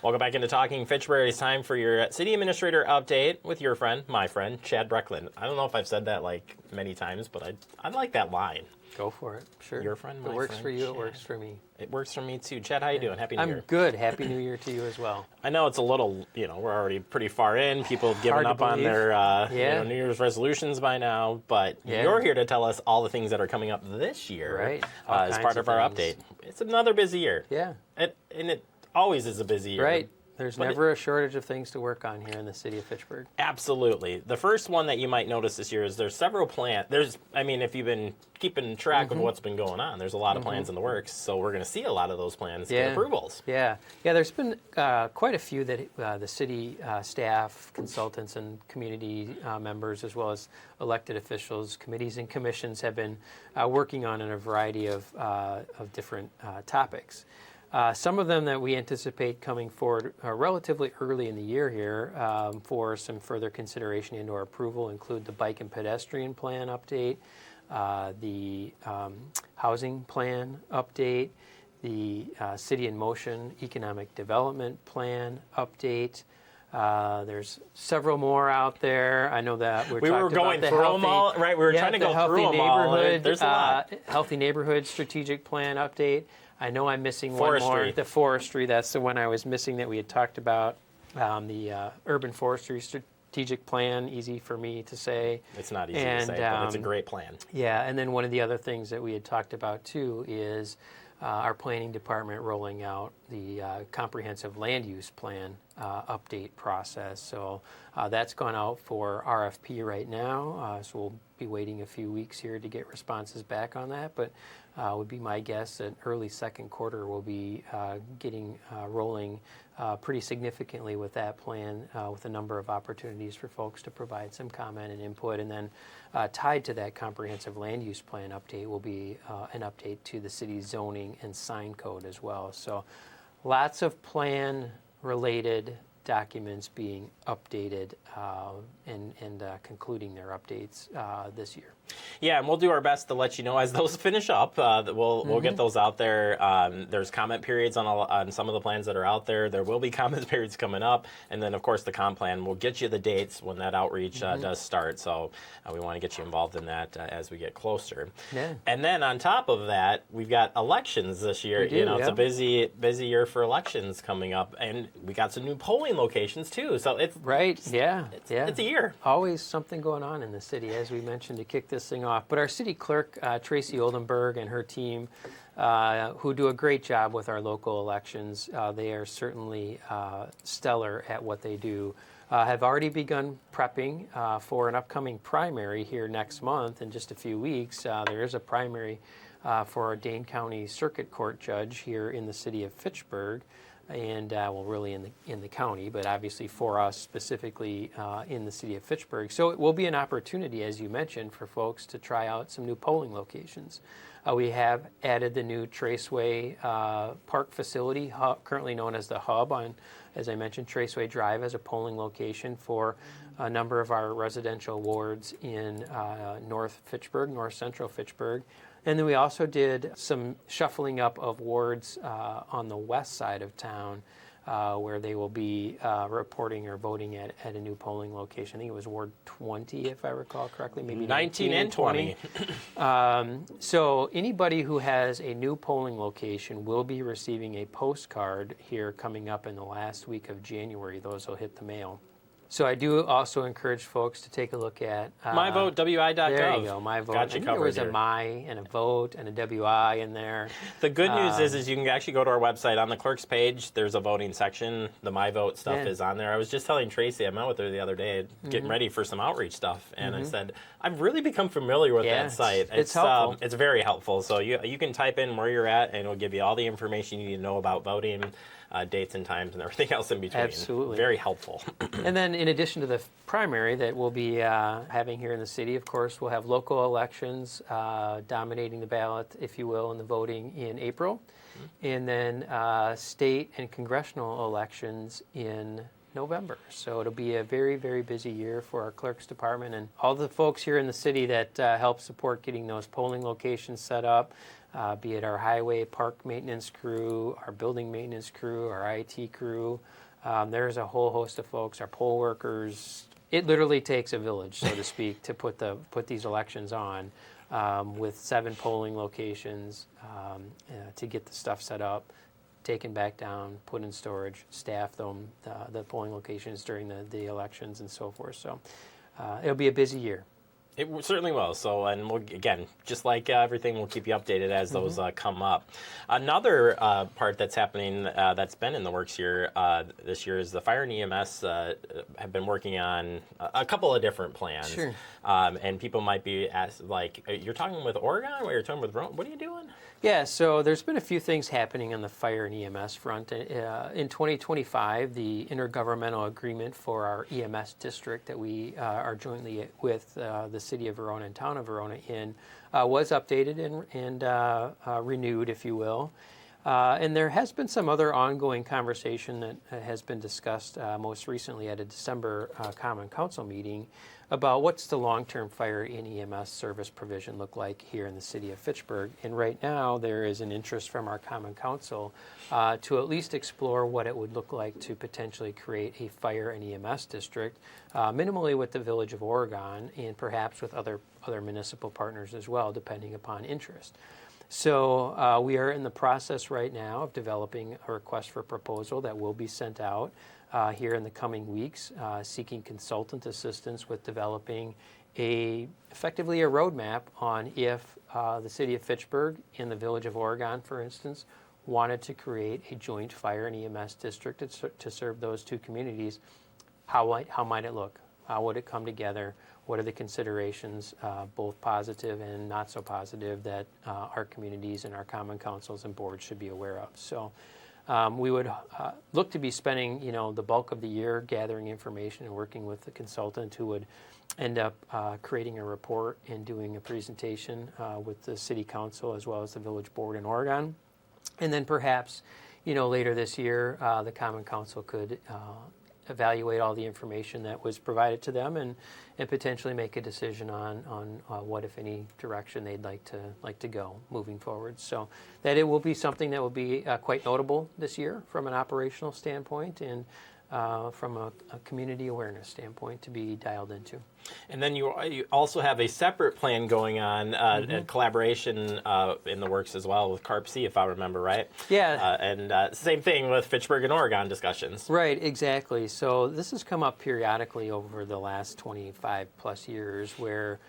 Welcome back into Talking Fitchburg. It's time for your city administrator update with your friend, my friend, Chad Brecklin. I don't know if I've said that like many times, but I like that line. Go for it. Sure. Your friend, my friend. It works for you. Chad. It works for me. It works for me too. Chad, how you doing? Happy New Year. I'm good. Happy New Year to you as well. I know it's a little, we're already pretty far in. People have given up on their New Year's resolutions by now, but you're here to tell us all the things that are coming up this year, right? As part of our update. It's another busy year. Yeah. And it always is a busy year. Right. There's never a shortage of things to work on here in the city of Fitchburg. Absolutely. The first one that you might notice this year is there's several plans. If you've been keeping track of what's been going on, there's a lot of plans in the works. So we're going to see a lot of those plans get approvals. Yeah. There's been quite a few that the city staff, consultants, and community members, as well as elected officials, committees, and commissions have been working on in a variety of different topics. Some of them that we anticipate coming forward relatively early in the year here for some further consideration and or approval include the bike and pedestrian plan update, the housing plan update, the City in Motion economic development plan update. There's several more out there. I know that we were going through them all, right? We were trying to go through them all. There's a lot. Healthy neighborhood strategic plan update. I know I'm missing forestry. One more. The forestry, that's the one I was missing that we had talked about. The urban forestry strategic plan, easy for me to say. It's not easy to say, but it's a great plan. Yeah, and then one of the other things that we had talked about too is our planning department rolling out the comprehensive land use plan update process. So that's gone out for RFP right now. So we'll be waiting a few weeks here to get responses back on that. But would be my guess that early second quarter we'll be getting rolling pretty significantly with that plan, with a number of opportunities for folks to provide some comment and input. And then tied to that comprehensive land use plan update will be an update to the city's zoning and sign code as well. So lots of plan-related documents being updated and concluding their updates this year. Yeah, and we'll do our best to let you know as those finish up. We'll get those out there. There's comment periods on some of the plans that are out there. There will be comment periods coming up. And then, of course, the comp plan will get you the dates when that outreach does start. So we want to get you involved in that as we get closer. Yeah. And then on top of that, we've got elections this year. It's a busy year for elections coming up. And we got some new polling locations, too. So it's it's a year. Always something going on in the city, as we mentioned, to kick this thing off. But our city clerk, Tracy Oldenburg, and her team, who do a great job with our local elections, they are certainly stellar at what they do, have already begun prepping for an upcoming primary here next month in just a few weeks. There is a primary for our Dane County Circuit Court judge here in the city of Fitchburg. And really in the county, but obviously for us specifically in the city of Fitchburg. So it will be an opportunity, as you mentioned, for folks to try out some new polling locations. We have added the new Traceway Park facility, currently known as the Hub, on, as I mentioned, Traceway Drive as a polling location for a number of our residential wards in North Fitchburg, North Central Fitchburg. And then we also did some shuffling up of wards on the west side of town where they will be reporting or voting at a new polling location. I think it was Ward 20, if I recall correctly, maybe 19 and 20. So anybody who has a new polling location will be receiving a postcard here coming up in the last week of January. Those will hit the mail. So I do also encourage folks to take a look at myvotewi.gov. There you go, My Vote. Got you covered. There was a My and a Vote and a WI in there. The good news is you can actually go to our website. On the clerk's page, there's a voting section. The My Vote stuff is on there. I was just telling Tracy, I met with her the other day, getting ready for some outreach stuff, and I said, I've really become familiar with that site. It's helpful. It's very helpful. So you can type in where you're at, and it'll give you all the information you need to know about voting. Dates and times and everything else in between. Absolutely. Very helpful. And then in addition to the primary that we'll be having here in the city, of course, we'll have local elections dominating the ballot, if you will, in the voting in April. And then state and congressional elections in November. So it'll be a very, very busy year for our clerk's department and all the folks here in the city that help support getting those polling locations set up. be it our highway park maintenance crew, our building maintenance crew, our IT crew. There's a whole host of folks, our poll workers. It literally takes a village, so to speak, to put these elections on, with 7 polling locations, to get the stuff set up, taken back down, put in storage, staff them, the polling locations during the elections and so forth. So it'll be a busy year. It certainly will. So, and we'll, again, just like everything, we'll keep you updated as those come up. Another part that's happening that's been in the works here this year is the fire and EMS have been working on a couple of different plans. Sure. And people might be asked, like, you're talking with Oregon or you're talking with Rome? What are you doing? Yeah, so there's been a few things happening on the fire and EMS front. In 2025, the intergovernmental agreement for our EMS district that we are jointly with the city of Verona and town of Verona in was updated and renewed, if you will. And there has been some other ongoing conversation that has been discussed most recently at a December Common Council meeting about what's the long-term fire and EMS service provision look like here in the city of Fitchburg. And right now there is an interest from our Common Council to at least explore what it would look like to potentially create a fire and EMS district, minimally with the Village of Oregon and perhaps with other municipal partners as well, depending upon interest. So we are in the process right now of developing a request for proposal that will be sent out here in the coming weeks, seeking consultant assistance with developing effectively a roadmap on if the city of Fitchburg and the Village of Oregon, for instance, wanted to create a joint fire and EMS district to serve those two communities. How might it look? How would it come together? What are the considerations, both positive and not so positive, that our communities and our common councils and boards should be aware of? So we would look to be spending, the bulk of the year gathering information and working with the consultant who would end up creating a report and doing a presentation with the city council as well as the village board in Oregon. And then perhaps, later this year, the common council could evaluate all the information that was provided to them and potentially make a decision on what, if any, direction they'd like to go moving forward. So that it will be something that will be quite notable this year from an operational standpoint and from a community awareness standpoint to be dialed into. And then you also have a separate plan going on, a collaboration in the works as well with CARP-C, if I remember right. Yeah. And same thing with Fitchburg and Oregon discussions. Right, exactly. So this has come up periodically over the last 25 plus years where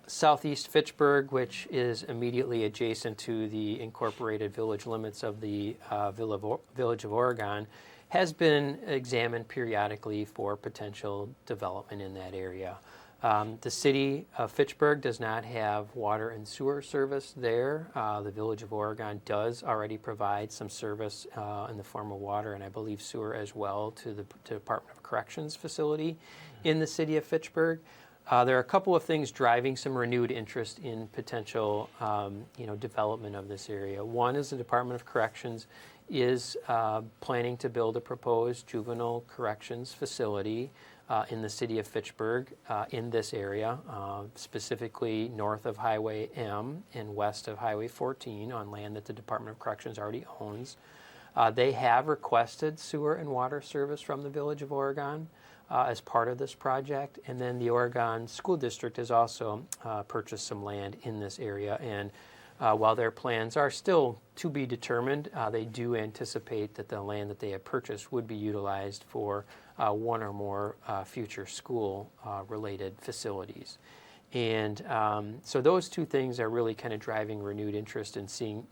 southeast Fitchburg, which is immediately adjacent to the incorporated village limits of the Village of Oregon, has been examined periodically for potential development in that area. The city of Fitchburg does not have water and sewer service there. The Village of Oregon does already provide some service in the form of water and I believe sewer as well to the Department of Corrections facility in the city of Fitchburg. There are a couple of things driving some renewed interest in potential development of this area. One is the Department of Corrections is planning to build a proposed juvenile corrections facility in the city of Fitchburg in this area, specifically north of Highway M and west of Highway 14 on land that the Department of Corrections already owns. They have requested sewer and water service from the Village of Oregon as part of this project, and then the Oregon School District has also purchased some land in this area, and while their plans are still to be determined, they do anticipate that the land that they have purchased would be utilized for one or more future school-related facilities. And so those two things are really kind of driving renewed interest in seeing,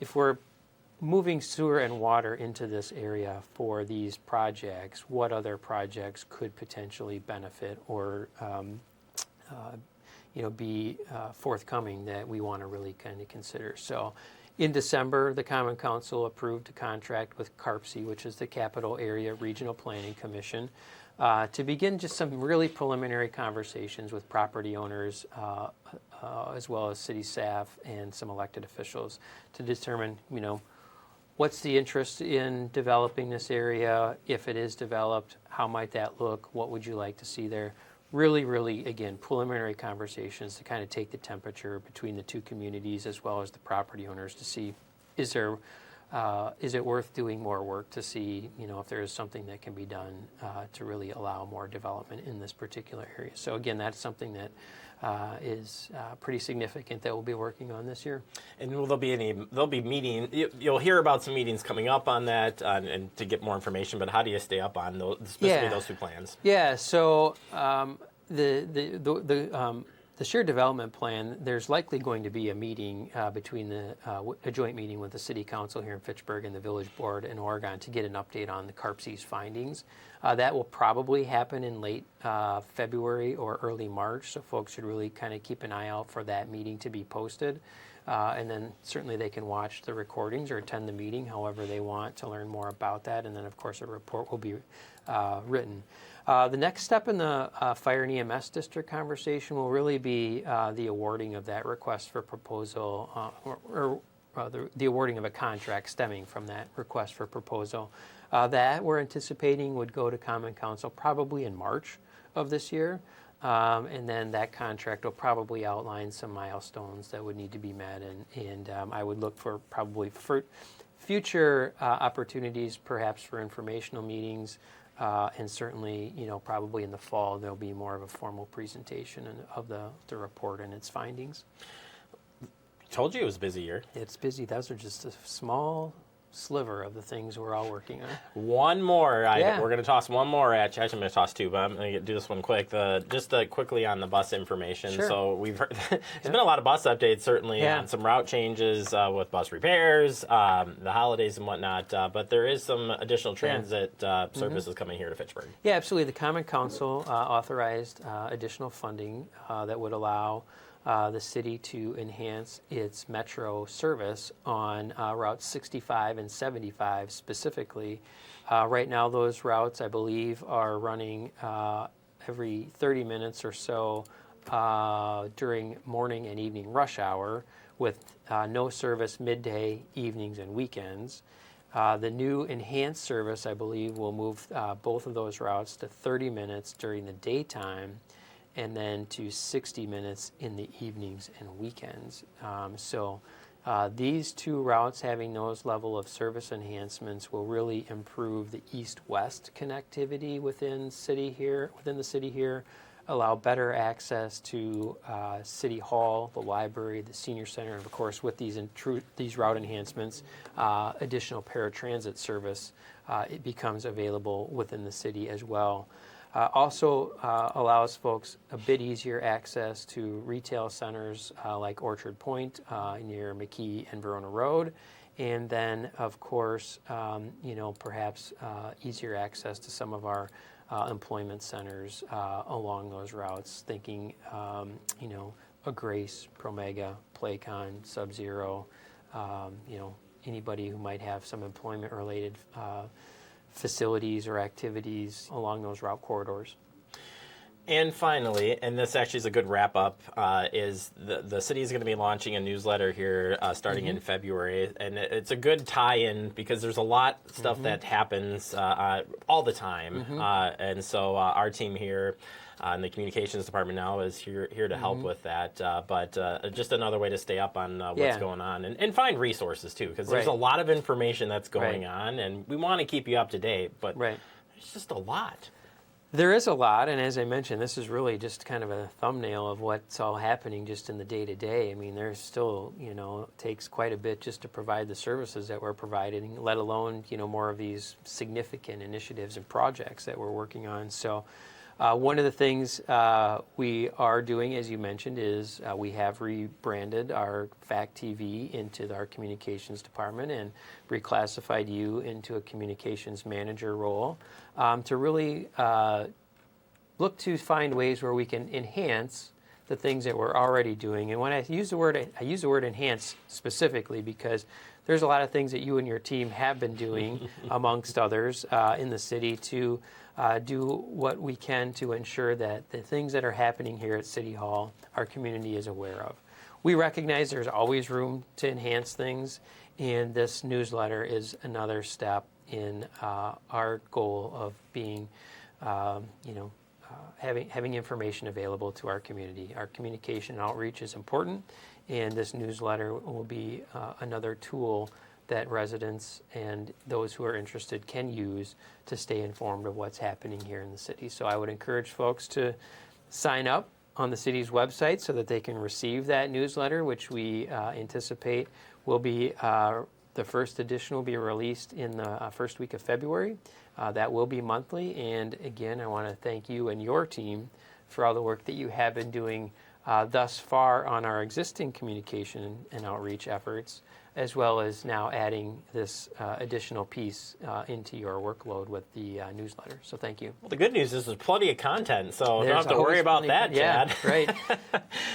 if we're moving sewer and water into this area for these projects, what other projects could potentially benefit or be forthcoming that we want to really kind of consider. So in December, the Common Council approved a contract with CARP-C, which is the Capital Area Regional Planning Commission, to begin just some really preliminary conversations with property owners as well as city staff and some elected officials to determine, what's the interest in developing this area? If it is developed, how might that look? What would you like to see there? really, again, preliminary conversations to kind of take the temperature between the two communities as well as the property owners to see, is it worth doing more work to see, if there is something that can be done to really allow more development in this particular area. So again, that's something that is pretty significant that we'll be working on this year. And will there'll be meeting, you'll hear about some meetings coming up on that and to get more information, but how do you stay up on those, specifically those two plans? Yeah, so the shared development plan, there's likely going to be a meeting between a joint meeting with the City Council here in Fitchburg and the Village Board in Oregon to get an update on the CARPC's findings. That will probably happen in late February or early March, so folks should really kind of keep an eye out for that meeting to be posted. And then certainly they can watch the recordings or attend the meeting however they want to learn more about that. And then, of course, a report will be written. The next step in the fire and EMS district conversation will really be the awarding of that request for proposal or the awarding of a contract stemming from that request for proposal. That we're anticipating would go to Common Council probably in March of this year. And then that contract will probably outline some milestones that would need to be met. And I would look for probably for future opportunities, perhaps for informational meetings. And certainly, probably in the fall, there'll be more of a formal presentation of the report and its findings. Told you it was a busy year. It's busy. Those are just a small sliver of the things we're all working on. One more. We're going to toss one more at you. Actually, I'm going to toss two, but I'm going to do this one quick. Just quickly on the bus information. Sure. So we've heard there's been a lot of bus updates, certainly on some route changes with bus repairs, the holidays and whatnot. But there is some additional transit services coming here to Fitchburg. Yeah, absolutely. The Common Council authorized additional funding that would allow the city to enhance its metro service on routes 65 and 75 specifically. Right now, those routes, I believe, are running every 30 minutes or so during morning and evening rush hour with no service midday, evenings, and weekends. The new enhanced service, I believe, will move both of those routes to 30 minutes during the daytime and then to 60 minutes in the evenings and weekends. So these two routes having those level of service enhancements will really improve the east-west connectivity within the city here, allow better access to City Hall, the library, the senior center, and of course with these route enhancements, additional paratransit service it becomes available within the city as well. Also allows folks a bit easier access to retail centers like Orchard Point near McKee and Verona Road. And then, of course, perhaps easier access to some of our employment centers along those routes, thinking, a Grace, Promega, Playcon, Sub-Zero, anybody who might have some employment-related facilities or activities along those route corridors. And finally, and this actually is a good wrap up, is the city is going to be launching a newsletter here starting in February. And it's a good tie-in because there's a lot of stuff that happens all the time. And so our team here in the communications department now is here to help with that. But just another way to stay up on what's going on and find resources too, because there's a lot of information that's going on, and we want to keep you up to date, but there's just a lot. There is a lot, and as I mentioned, this is really just kind of a thumbnail of what's all happening just in the day-to-day. I mean, there's still, takes quite a bit just to provide the services that we're providing, let alone, more of these significant initiatives and projects that we're working on. So one of the things we are doing, as you mentioned, is we have rebranded our Fact TV into our communications department and reclassified you into a communications manager role to really look to find ways where we can enhance the things that we're already doing. And when I use the word enhance specifically because there's a lot of things that you and your team have been doing, amongst others, in the city to do what we can to ensure that the things that are happening here at City Hall, our community is aware of. We recognize there's always room to enhance things, and this newsletter is another step in our goal of being, having information available to our community. Our communication and outreach is important, and this newsletter will be another tool that residents and those who are interested can use to stay informed of what's happening here in the city. So I would encourage folks to sign up on the city's website so that they can receive that newsletter, which we anticipate will be, the first edition will be released in the first week of February. That will be monthly. And again, I want to thank you and your team for all the work that you have been doing thus far on our existing communication and outreach efforts, as well as now adding this additional piece into your workload with the newsletter. So thank you. Well, the good news is there's plenty of content, so There's don't have to worry about plenty- that, Yeah, Chad. right.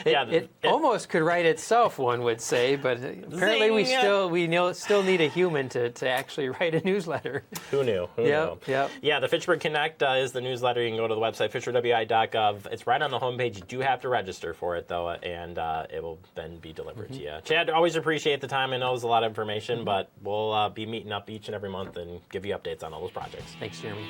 It almost could write itself, one would say, but apparently we Zing! still need a human to actually write a newsletter. Who knew? Who knew? Yep. Yeah, the Fitchburg Connect is the newsletter. You can go to the website, fitchburgwi.gov. It's right on the homepage. You do have to register for it, though, and it will then be delivered to you. Chad, always appreciate the time. I know there's a lot of information, but we'll be meeting up each and every month and give you updates on all those projects. Thanks, Jeremy.